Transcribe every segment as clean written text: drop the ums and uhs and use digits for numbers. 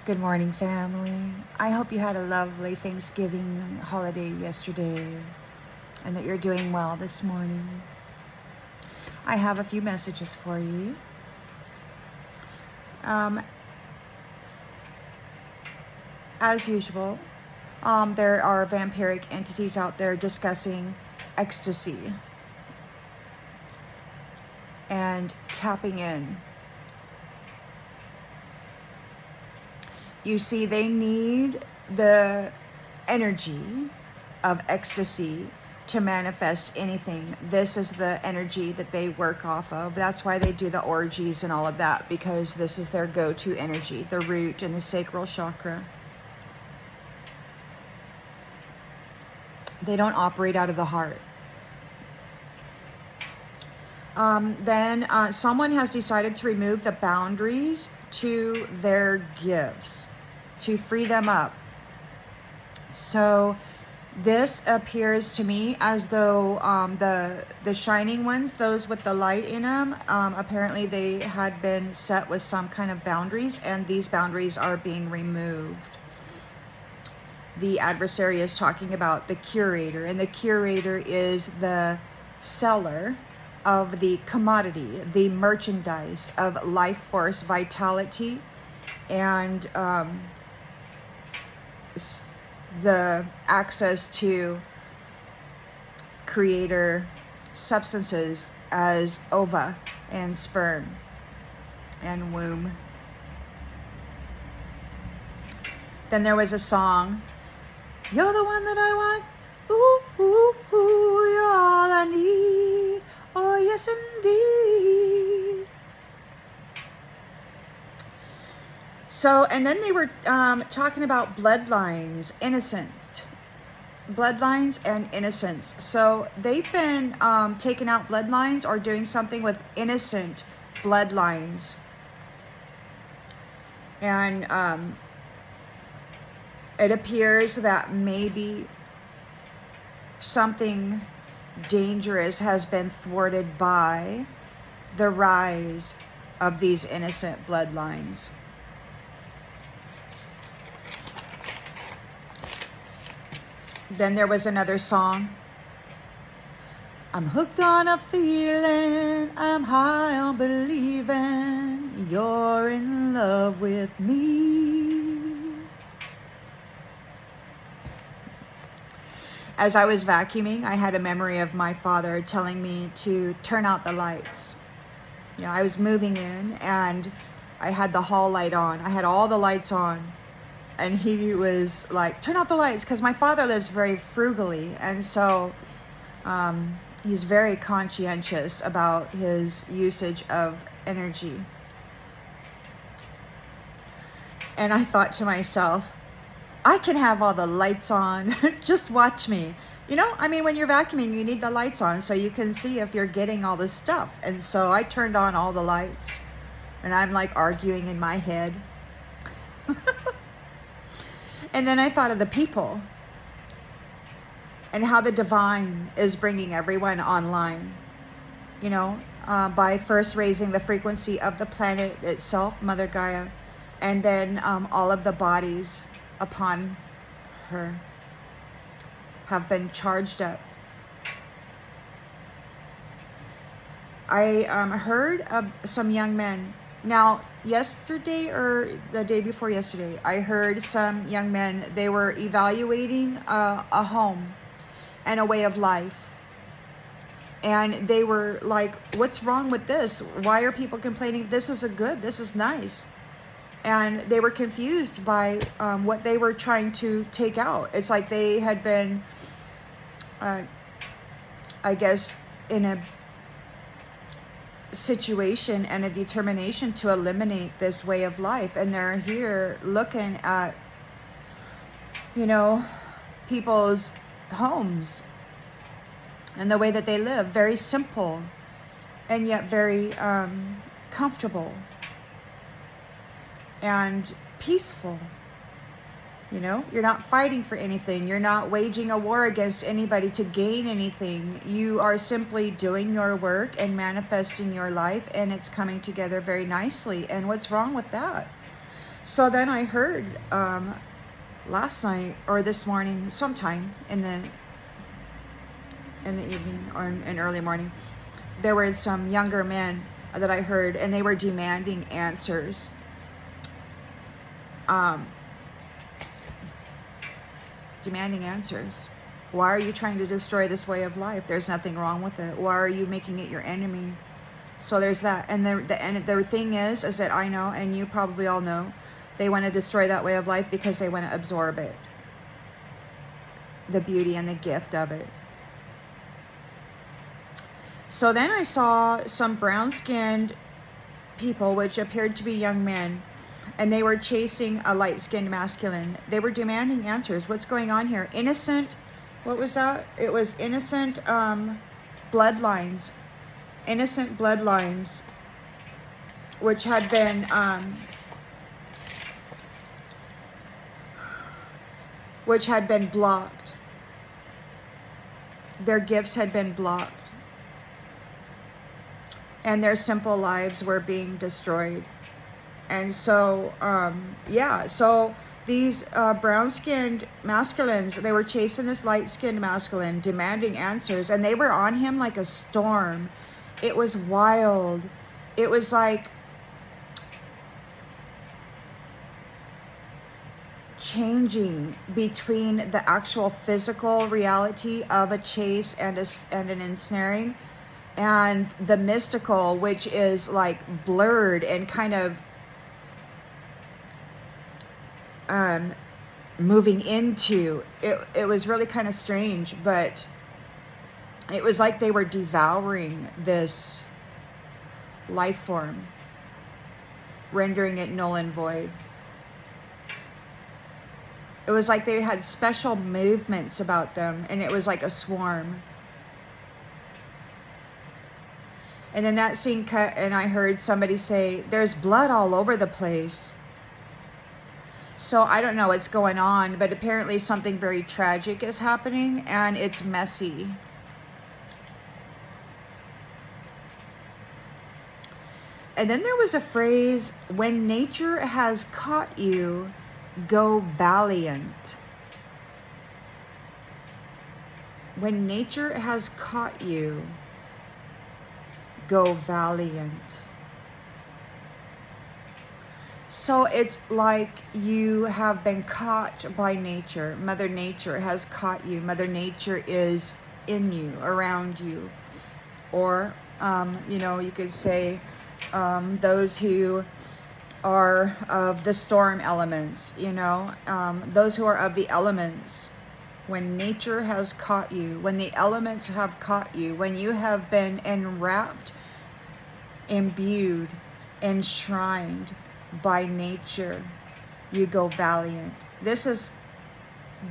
Good morning, family. I hope you had a lovely Thanksgiving holiday yesterday and that you're doing well this morning. I have a few messages for you. As usual, there are vampiric entities out there discussing ecstasy and tapping in. You see, they need the energy of ecstasy to manifest anything. This is the energy that they work off of. That's why they do the orgies and all of that, because this is their go-to energy, the root and the sacral chakra. They don't operate out of the heart. Then someone has decided to remove the boundaries to their gifts, to free them up. So this appears to me as though the shining ones, those with the light in them, apparently they had been set with some kind of boundaries, and these boundaries are being removed. The adversary is talking about the curator, and the curator is the seller of the commodity, the merchandise of life force vitality, and the access to creator substances as ova and sperm and womb. Then there was a song, "You're the one that I want, ooh, ooh, ooh, you're all I need, oh yes indeed." So, and then they were talking about bloodlines, bloodlines and innocence. So they've been taking out bloodlines or doing something with innocent bloodlines. And it appears that maybe something dangerous has been thwarted by the rise of these innocent bloodlines. Then there was another song. "I'm hooked on a feeling, I'm high on believing you're in love with me." As I was vacuuming, I had a memory of my father telling me to turn out the lights. You know, I was moving in and I had the hall light on. I had all the lights on. And he was like, "Turn out the lights," because my father lives very frugally. And so he's very conscientious about his usage of energy. And I thought to myself, I can have all the lights on. Just watch me. You know, I mean, when you're vacuuming, you need the lights on so you can see if you're getting all this stuff. And so I turned on all the lights. And I'm like arguing in my head. And then I thought of the people and how the divine is bringing everyone online, you know, by first raising the frequency of the planet itself, Mother Gaia, and then all of the bodies upon her have been charged up. I heard of some young men. Now, yesterday or the day before yesterday, I heard some young men, they were evaluating a home and a way of life. And they were like, "What's wrong with this? Why are people complaining? This is this is nice." And they were confused by what they were trying to take out. It's like they had been, I guess, in a situation and a determination to eliminate this way of life, and they're here looking at, you know, people's homes and the way that they live, very simple and yet very comfortable and peaceful. You know, you're not fighting for anything. You're not waging a war against anybody to gain anything. You are simply doing your work and manifesting your life, and it's coming together very nicely. And what's wrong with that? So then I heard last night or this morning, sometime in the evening or in early morning, there were some younger men that I heard, and they were demanding answers. Demanding answers. Why are you trying to destroy this way of life? There's nothing wrong with it. Why are you making it your enemy? So there's that. And the thing is that I know, and you probably all know, they want to destroy that way of life because they want to absorb it. The beauty and the gift of it. So then I saw some brown-skinned people, which appeared to be young men, and they were chasing a light-skinned masculine. They were demanding answers. What's going on here? Innocent, what was that? It was innocent bloodlines. Innocent bloodlines, which had been blocked. Their gifts had been blocked. And their simple lives were being destroyed. And so, so these brown-skinned masculines, they were chasing this light-skinned masculine, demanding answers, and they were on him like a storm. It was wild. It was like changing between the actual physical reality of a chase and an ensnaring, and the mystical, which is like blurred and kind of moving into it. It was really kind of strange, but it was like they were devouring this life form, rendering it null and void. It was like they had special movements about them, and it was like a swarm. And then that scene cut, and I heard somebody say, there's blood all over the place. So I don't know what's going on, but apparently something very tragic is happening, and it's messy. And then there was a phrase, when nature has caught you, go valiant. When nature has caught you, go valiant. So it's like you have been caught by nature. Mother Nature has caught you. Mother Nature is in you, around you. Or, you could say those who are of the storm elements, those who are of the elements. When nature has caught you, when the elements have caught you, when you have been enwrapped, imbued, enshrined by nature, you go valiant. This is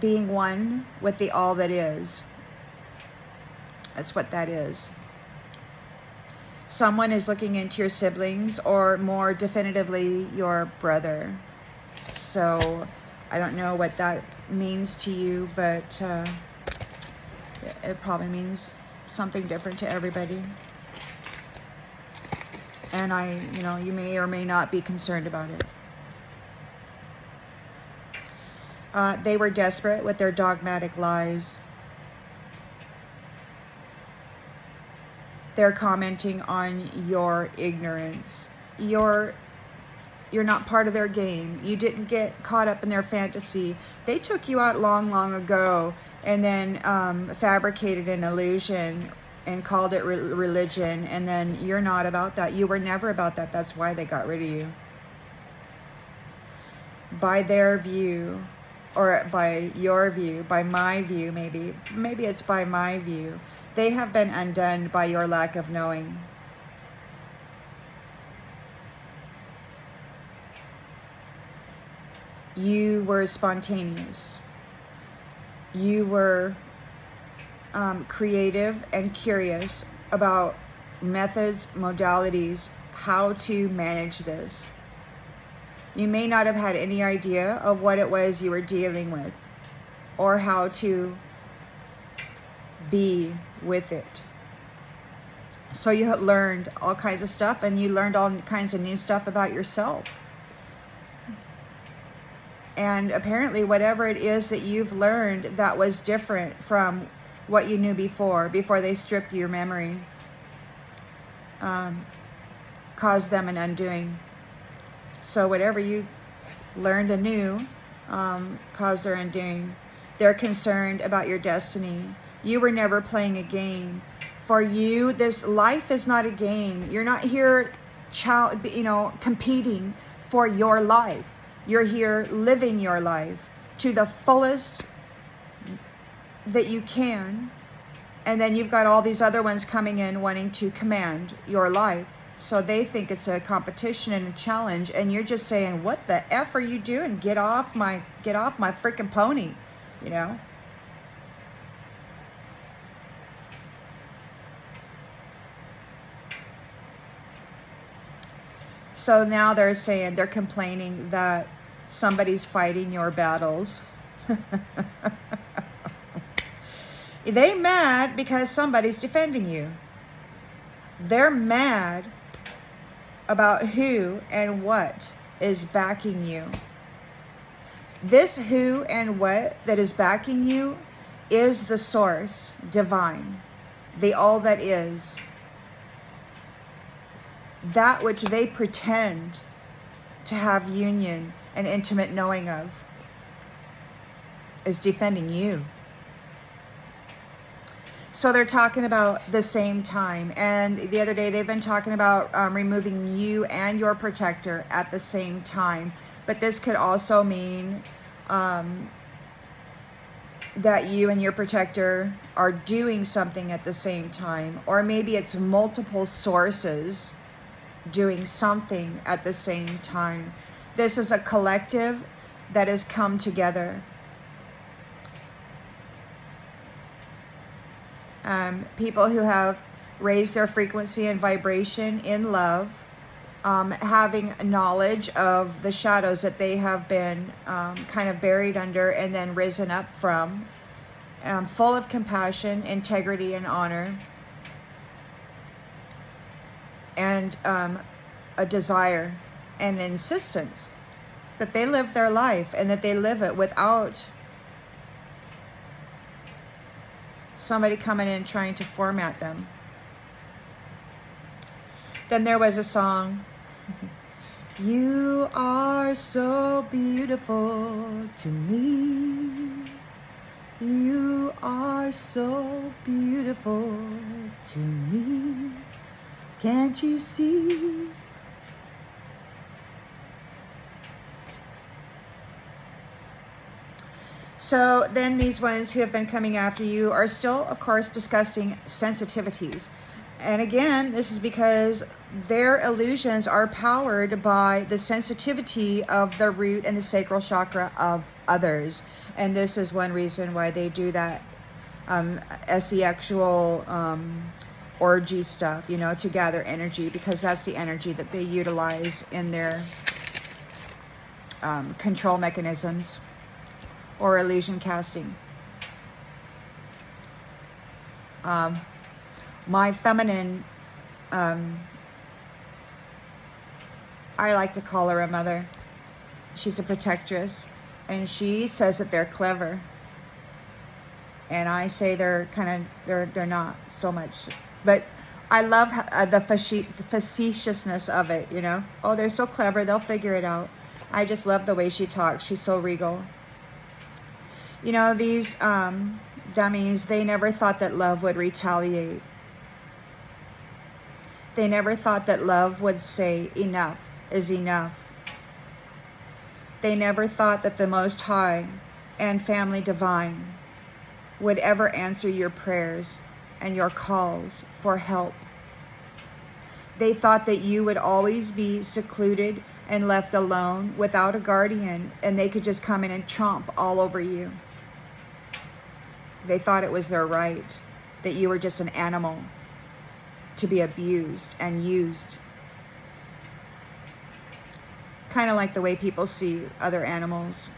being one with the all that is. That's what that is. Someone is looking into your siblings, or more definitively, your brother. So I don't know what that means to you, but it probably means something different to everybody. And you may or may not be concerned about it. They were desperate with their dogmatic lies. They're commenting on your ignorance. You're not part of their game. You didn't get caught up in their fantasy. They took you out long, long ago, and then fabricated an illusion and called it religion, and then you're not about that. You were never about that. That's why they got rid of you. By their view, or by your view, by my view, maybe it's by my view, they have been undone by your lack of knowing. You were spontaneous. You were creative and curious about methods, modalities, how to manage this. You may not have had any idea of what it was you were dealing with, or how to be with it. So you had learned all kinds of stuff, and you learned all kinds of new stuff about yourself. And apparently whatever it is that you've learned that was different from what you knew before they stripped your memory, caused them an undoing. So whatever you learned anew caused their undoing. They're concerned about your destiny. You were never playing a game. For you, this life is not a game. You're not here, competing for your life. You're here living your life to the fullest that you can. And then you've got all these other ones coming in wanting to command your life. So they think it's a competition and a challenge, and you're just saying, what the F are you doing? Get off my freaking pony, So now they're complaining that somebody's fighting your battles. They mad because somebody's defending you. They're mad about who and what is backing you. This who and what that is backing you is the source, divine, the all that is. That which they pretend to have union and intimate knowing of is defending you. So they're talking about the same time. And the other day they've been talking about removing you and your protector at the same time. But this could also mean that you and your protector are doing something at the same time. Or maybe it's multiple sources doing something at the same time. This is a collective that has come together. People who have raised their frequency and vibration in love, having knowledge of the shadows that they have been kind of buried under and then risen up from, full of compassion, integrity, and honor, and a desire and insistence that they live their life and that they live it without somebody coming in trying to format them. Then there was a song, you are so beautiful to me. You are so beautiful to me. Can't you see? So then these ones who have been coming after you are still, of course, discussing sensitivities. And again, this is because their illusions are powered by the sensitivity of the root and the sacral chakra of others. And this is one reason why they do that sexual orgy stuff, to gather energy, because that's the energy that they utilize in their control mechanisms or illusion casting. My feminine, I like to call her a mother. She's a protectress, and she says that they're clever. And I say they're not so much. But I love the facetiousness of it, Oh, they're so clever, they'll figure it out. I just love the way she talks. She's so regal. These dummies, they never thought that love would retaliate. They never thought that love would say enough is enough. They never thought that the Most High and Family Divine would ever answer your prayers and your calls for help. They thought that you would always be secluded and left alone without a guardian, and they could just come in and tromp all over you. They thought it was their right, that you were just an animal to be abused and used. Kind of like the way people see other animals.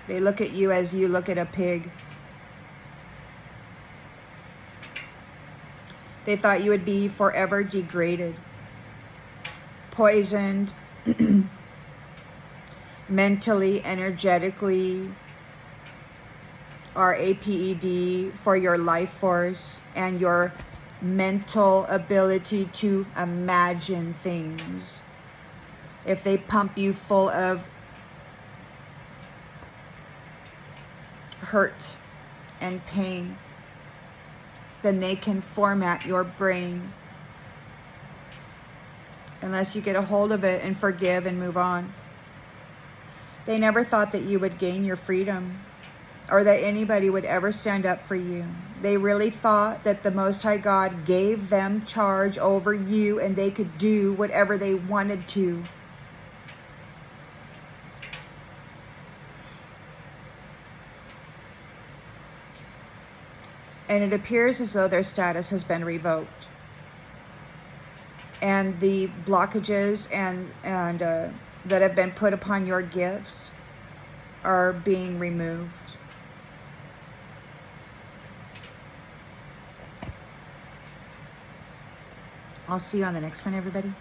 They look at you as you look at a pig. They thought you would be forever degraded, poisoned, mentally, energetically, or APED for your life force and your mental ability to imagine things. If they pump you full of hurt and pain, then they can format your brain unless you get a hold of it and forgive and move on. They never thought that you would gain your freedom or that anybody would ever stand up for you. They really thought that the Most High God gave them charge over you and they could do whatever they wanted to. And it appears as though their status has been revoked. And the blockages and that have been put upon your gifts are being removed. I'll see you on the next one, everybody.